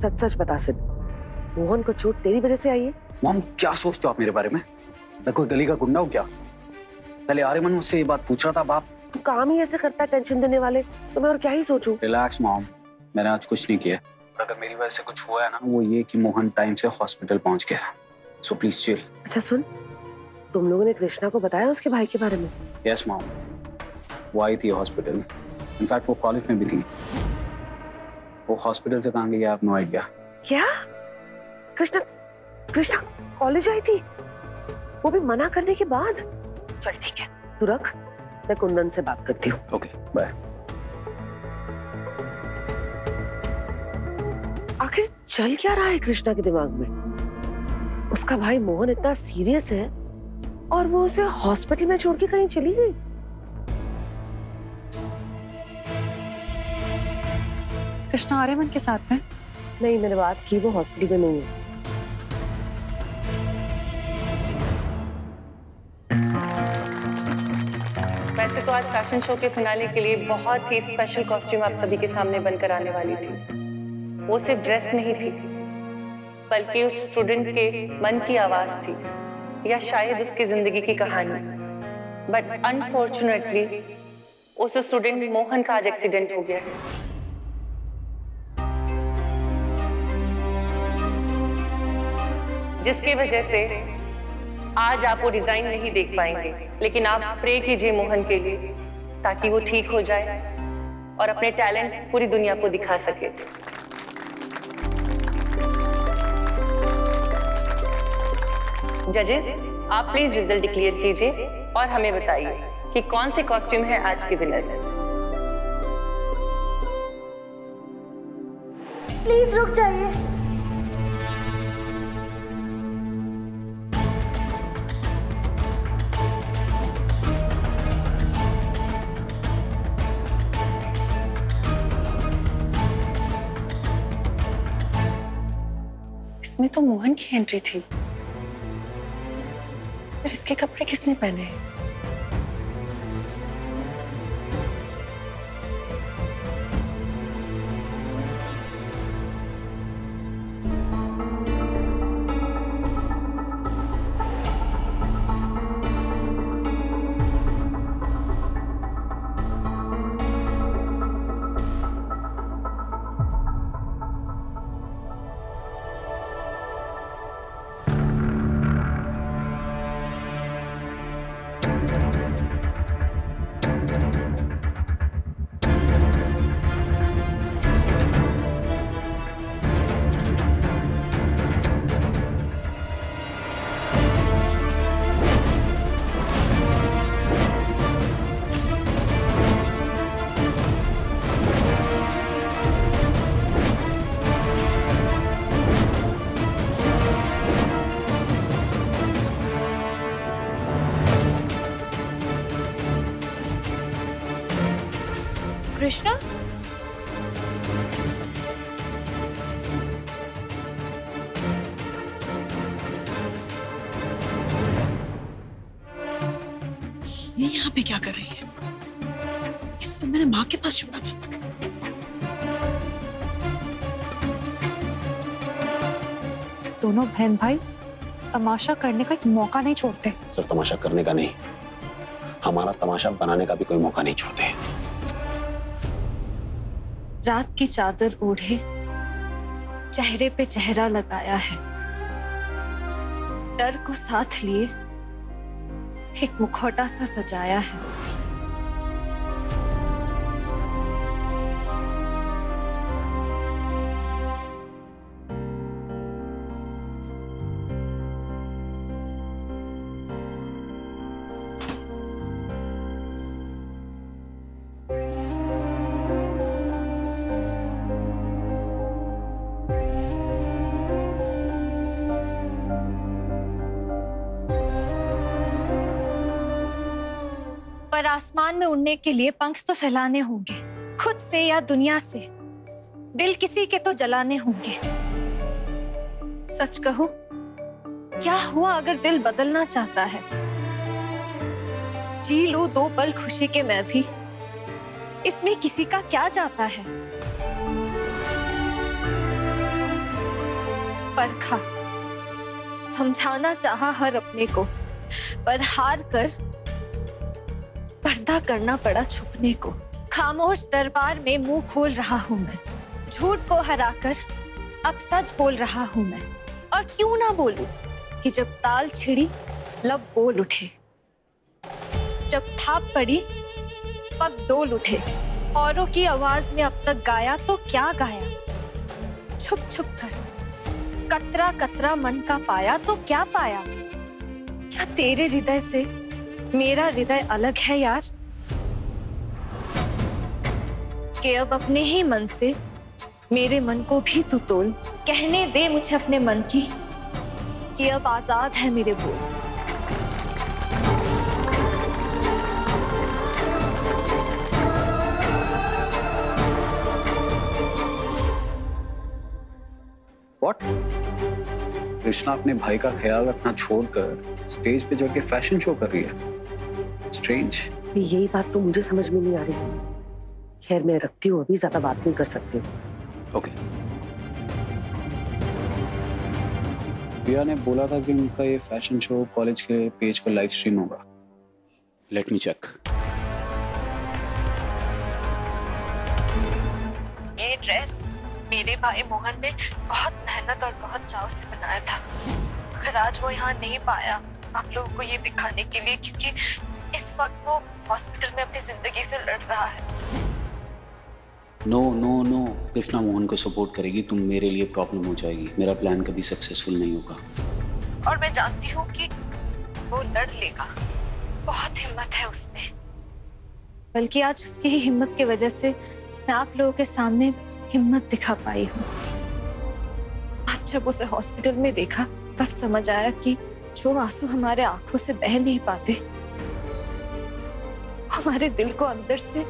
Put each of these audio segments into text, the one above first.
सच सच बता सिड, मोहन को चोट तेरी वजह से आई है? मॉम क्या सोचते हो आप मेरे बारे में? मैं कोई गली का गुंडा हूँ क्या? पहले आर्यमन मुझसे ये बात पूछ रहा था। बाप तू काम ही ऐसे करता है टेंशन देने वाले, तो मैं और क्या ही सोचूं? रिलैक्स मॉम, मैंने आज कुछ नहीं किया। अगर मेरी वजह से कुछ हुआ है ना, वो ये कि मोहन टाइम से हॉस्पिटल पहुंच गया। So please chill. अच्छा सुन, तुम लोगों ने कृष्णा को बताया उसके भाई के बारे में? यस मॉम, वो आई थी हॉस्पिटल। इनफैक्ट वो कॉलेज में भी थी। वो हॉस्पिटल से कहाँ गई, आप नो आइडिया। क्या? कृष्णा कृष्णा कॉलेज आई थी, वो भी मना करने के बाद? चल ठीक है, तू रख, मैं कुंदन से बात करती हूँ। Okay bye. आखिर चल क्या रहा है कृष्णा के दिमाग में? उसका भाई मोहन इतना सीरियस है और वो उसे हॉस्पिटल में छोड़ के कहीं चली गई। कृष्णा आर्यमन के साथ में? नहीं, मैंने बात की, वो हॉस्पिटल में नहीं है। वैसे तो आज फैशन शो के फिनाले के लिए बहुत ही स्पेशल कॉस्ट्यूम आप सभी के सामने बनकर आने वाली थी। वो सिर्फ ड्रेस नहीं थी, बल्कि उस स्टूडेंट के मन की आवाज थी, या शायद उसकी जिंदगी की कहानी। बट अनफॉर्चुनेटली उस स्टूडेंट मोहन का आज एक्सीडेंट हो गया है, जिसकी वजह से आज आप वो डिजाइन नहीं देख पाएंगे। लेकिन आप प्रे कीजिए मोहन के लिए, ताकि वो ठीक हो जाए और अपने टैलेंट पूरी दुनिया को दिखा सके। जजेस, आप प्लीज रिजल्ट डिक्लेयर कीजिए और हमें बताइए कि कौन से कॉस्ट्यूम है आज के विनर। प्लीज रुक जाइए। इसमें तो मोहन की एंट्री थी, फिर इसके कपड़े किसने पहने हैं? कृष्णा, ये यहाँ पे क्या कर रही है? इसे तो मैंने माँ के पास छोड़ा था। दोनों बहन भाई तमाशा करने का एक मौका नहीं छोड़ते। सिर्फ तमाशा करने का नहीं, हमारा तमाशा बनाने का भी कोई मौका नहीं छोड़ते। रात की चादर ओढ़े, चेहरे पे चेहरा लगाया है, डर को साथ लिए एक मुखौटा सा सजाया है। पर आसमान में उड़ने के लिए पंख तो फैलाने होंगे, खुद से या दुनिया से। दिल किसी के तो जलाने होंगे। सच कहूं, क्या हुआ अगर दिल बदलना चाहता है? जी लूं 2 पल खुशी के मैं भी, इसमें किसी का क्या जाता है? परखा, समझाना चाहा हर अपने को, पर हार कर पर्दा करना पड़ा छुपने को। खामोश दरबार में मुंह खोल रहा हूं मैं, झूठ को हराकर अब सच बोल रहा हूं मैं। और क्यों ना बोलूं कि जब ताल छिड़ी लब बोल उठे, जब थाप पड़ी पग डोल उठे। औरों की आवाज में अब तक गाया तो क्या गाया, छुप छुप कर कतरा कतरा मन का पाया तो क्या पाया। क्या तेरे हृदय से मेरा हृदय अलग है यार, कि अब अपने ही मन से मेरे मन को भी तू तोल। कहने दे मुझे अपने मन की कि अब आजाद है मेरे बोल। What? कृष्णा अपने भाई का ख्याल रखना छोड़कर स्टेज पे चढ़ के फैशन शो कर रही है। स्ट्रेंज। यही बात तो मुझे समझ में नहीं आ रही। खैर मैं रखती हूँ, अभी ज्यादा बात नहीं कर सकती हूँ। ओके। प्रिया ने बोला था कि उनका ये फैशन शो कॉलेज के पेज पर लाइव स्ट्रीम होगा। Let me check. ये ड्रेस मेरे भाई मोहन ने बहुत मेहनत और बहुत चाव से बनाया था, मगर आज वो यहाँ नहीं पाया आप लोगों को ये दिखाने के लिए, क्योंकि इस वक्त वो हॉस्पिटल में अपनी जिंदगी से लड़ रहा है। No no no, Krishna Mohan को सपोर्ट करेगी, तुम मेरे लिए प्रॉब्लम हो जाएगी। मेरा प्लान कभी सक्सेसफुल नहीं होगा। और मैं जानती हूँ कि वो लड़ लेगा, बहुत हिम्मत है उसमें। बल्कि आज उसकी ही हिम्मत की वजह से मैं आप लोगों के सामने हिम्मत दिखा पाई हूँ। आज जब उसे हॉस्पिटल में देखा तब समझ आया कि जो आंसू हमारे आंखों से बह नहीं पाते, हमारे दिल को अंदर से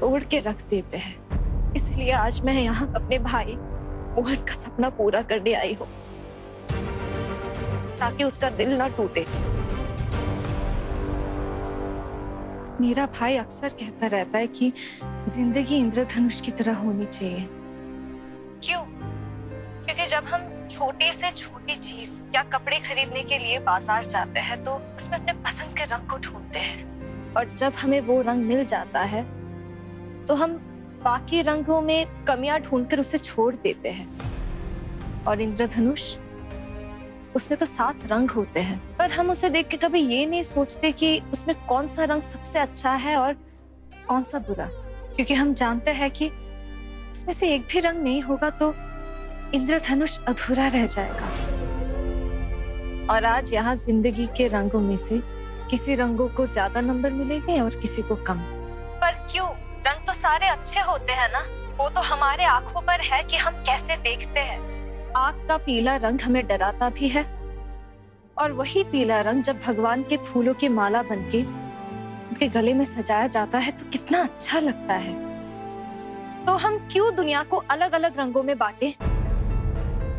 तोड़ के रख देते हैं। इसलिए आज मैं यहाँ अपने भाई मोहन का सपना पूरा करने आई हूँ, ताकि उसका दिल ना टूटे। मेरा भाई अक्सर कहता रहता है कि जिंदगी इंद्रधनुष की तरह होनी चाहिए। क्यों? क्योंकि जब हम छोटी से छोटी चीज या कपड़े खरीदने के लिए बाजार जाते हैं तो उसमें अपने पसंद के रंग को ढूंढते हैं, और जब हमें वो रंग मिल जाता है तो हम बाकी रंगों में कमियां ढूंढकर उसे छोड़ देते हैं। और इंद्रधनुष, उसमें तो 7 रंग होते हैं, पर हम उसे देख के कभी ये नहीं सोचते कि उसमें कौन सा रंग सबसे अच्छा है और कौन सा बुरा, क्योंकि हम जानते हैं कि उसमें से एक भी रंग नहीं होगा तो इंद्रधनुष अधूरा रह जाएगा। और आज यहाँ जिंदगी के रंगों में से किसी रंगों को ज्यादा नंबर मिलेंगे और किसी को कम। पर क्यों? रंग तो सारे अच्छे होते हैं ना, वो तो हमारे आंखों पर है कि हम कैसे देखते हैं। आग का पीला रंग हमें डराता भी है, और वही पीला रंग जब भगवान के फूलों की माला बनके उनके गले में सजाया जाता है तो कितना अच्छा लगता है। तो हम क्यों दुनिया को अलग अलग रंगों में बांटे?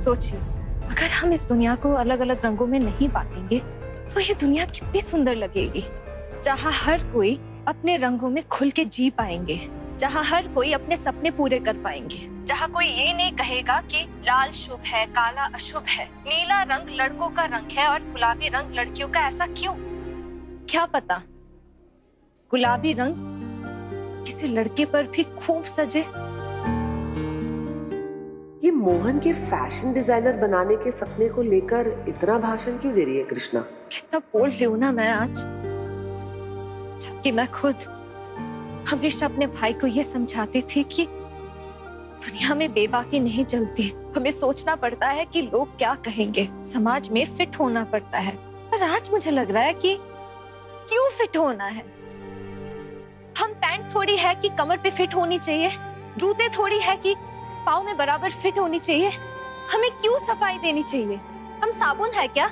सोचिए, अगर हम इस दुनिया को अलग अलग रंगों में नहीं बांटेंगे तो ये दुनिया कितनी सुंदर लगेगी, जहाँ हर कोई अपने रंगों में खुल के जी पाएंगे, जहाँ हर कोई अपने सपने पूरे कर पाएंगे, जहाँ कोई ये नहीं कहेगा कि लाल शुभ है, काला अशुभ है, नीला रंग लड़कों का रंग है और गुलाबी रंग लड़कियों का। ऐसा क्यों? क्या पता गुलाबी रंग किसी लड़के पर भी खूब सजे। ये मोहन के फैशन डिजाइनर बनाने के सपने को लेकर इतना भाषण क्यों दे रही है कृष्णा? कितना बोल रही हूँ ना मैं आज, जबकि मैं खुद हमेशा अपने भाई को ये समझाती थी कि दुनिया में बेबाकी नहीं चलती। हमें सोचना पड़ता है कि लोग क्या कहेंगे, समाज में फिट होना पड़ता है। पर आज मुझे लग रहा है कि क्यों फिट होना है? हम पैंट थोड़ी है कि कमर पे फिट होनी चाहिए, जूते थोड़ी है कि पाँव में बराबर फिट होनी चाहिए। हमें क्यों सफाई देनी चाहिए? हम साबुन है क्या?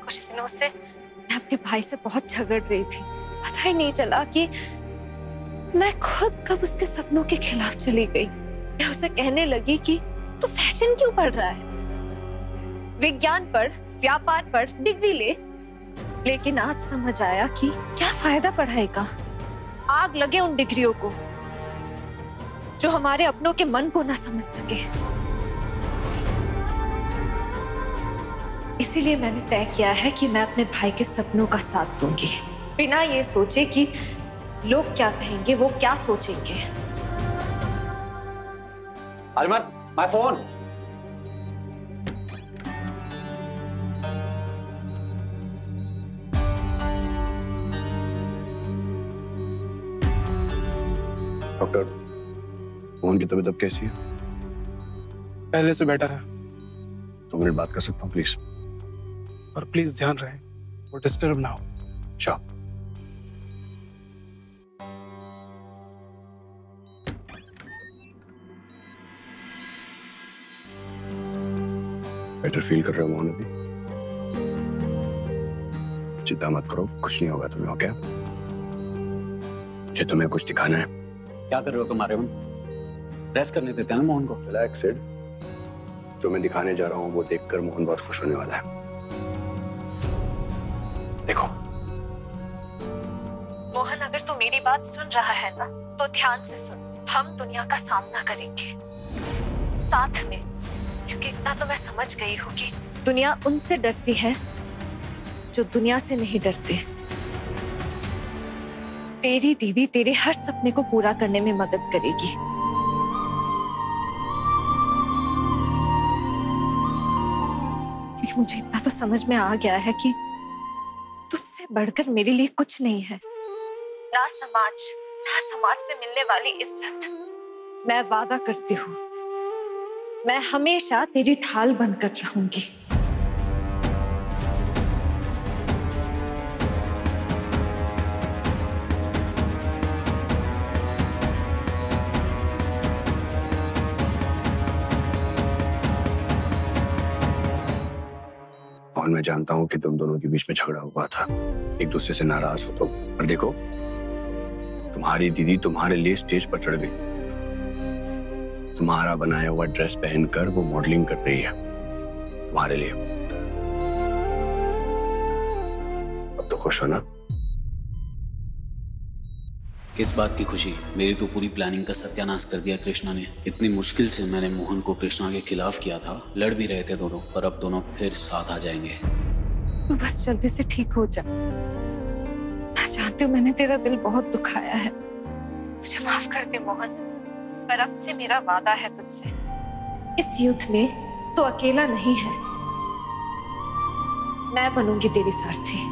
कुछ दिनों से मैं अपने भाई से बहुत झगड़ रही थी, पता ही नहीं चला कि मैं खुद कब उसके सपनों के खिलाफ चली गई। मैं उसे कहने लगी कि तू फैशन क्यों पढ़ रहा है, विज्ञान पढ़, व्यापार पढ़, डिग्री ले। लेकिन आज समझ आया कि क्या फायदा पढ़ाई का, आग लगे उन डिग्रियों को जो हमारे अपनों के मन को ना समझ सके। इसीलिए मैंने तय किया है कि मैं अपने भाई के सपनों का साथ दूंगी, बिना ये सोचे कि लोग क्या कहेंगे, वो क्या सोचेंगे। अरमान, माय फोन। डॉक्टर, मोहन की तबीयत अब कैसी है? पहले से बेटर है। 2 मिनट बात कर सकता हूँ प्लीज? और प्लीज ध्यान रहे वो डिस्टर्ब ना हो। श्योर। बेटर फील कर रहे हो मोहन अभी? चिंता मत करो, कुछ नहीं होगा तुम्हें। ओके? मुझे तुम्हें कुछ दिखाना है। क्या कर रहे हो तुम आर्यमन? रेस्ट करने देते हैं ना मोहन को। रिलैक्स सिड। जो मैं दिखाने जा रहा हूँ वो देखकर मोहन बहुत खुश होने वाला है। देखो। मोहन, अगर तू मेरी बात सुन रहा है ना, तो ध्यान से सुन। हम दुनिया का सामना करेंगे साथ में, क्योंकि इतना तो मैं समझ गई हूँ कि दुनिया उनसे डरती है जो दुनिया से नहीं डरते। तेरी दीदी तेरे हर सपने को पूरा करने में मदद करेगी। क्योंकि मुझे इतना तो समझ में आ गया है कि तुझसे बढ़कर मेरे लिए कुछ नहीं है, ना समाज से मिलने वाली इज्जत। मैं वादा करती हूँ, मैं हमेशा तेरी ढाल बनकर रहूंगी। और मैं जानता हूं कि तुम दोनों के बीच में झगड़ा हुआ था, एक दूसरे से नाराज हो तो, पर देखो तुम्हारी दीदी तुम्हारे लिए स्टेज पर चढ़ गई। तुम्हारा बनाया हुआ ड्रेस पहनकर वो मॉडलिंग कर रही है तुम्हारे लिए। अब तो खुश हो ना? किस बात की खुशी? मेरी तो पूरी प्लानिंग का सत्यानाश कर दिया कृष्णा ने। इतनी मुश्किल से मैंने मोहन को कृष्णा के खिलाफ किया था, लड़ भी रहे थे दोनों, पर अब दोनों फिर साथ आ जाएंगे। तू बस जल्दी से ठीक हो जा। मैं जानती हूँ मैंने तेरा दिल बहुत दुखाया है, मुझे माफ कर दे मोहन, पर अब से मेरा वादा है तुझसे, इस युद्ध में तू अकेला नहीं है, मैं बनूंगी तेरी सारथी।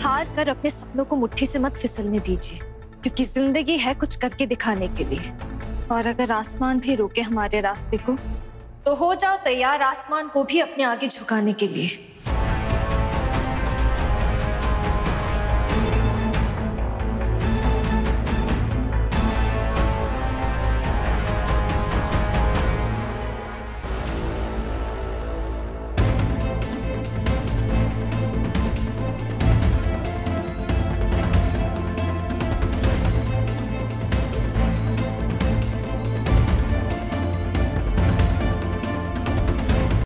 हार कर अपने सपनों को मुट्ठी से मत फिसलने दीजिए, क्योंकि जिंदगी है कुछ करके दिखाने के लिए। और अगर आसमान भी रोके हमारे रास्ते को, तो हो जाओ तैयार आसमान को भी अपने आगे झुकाने के लिए।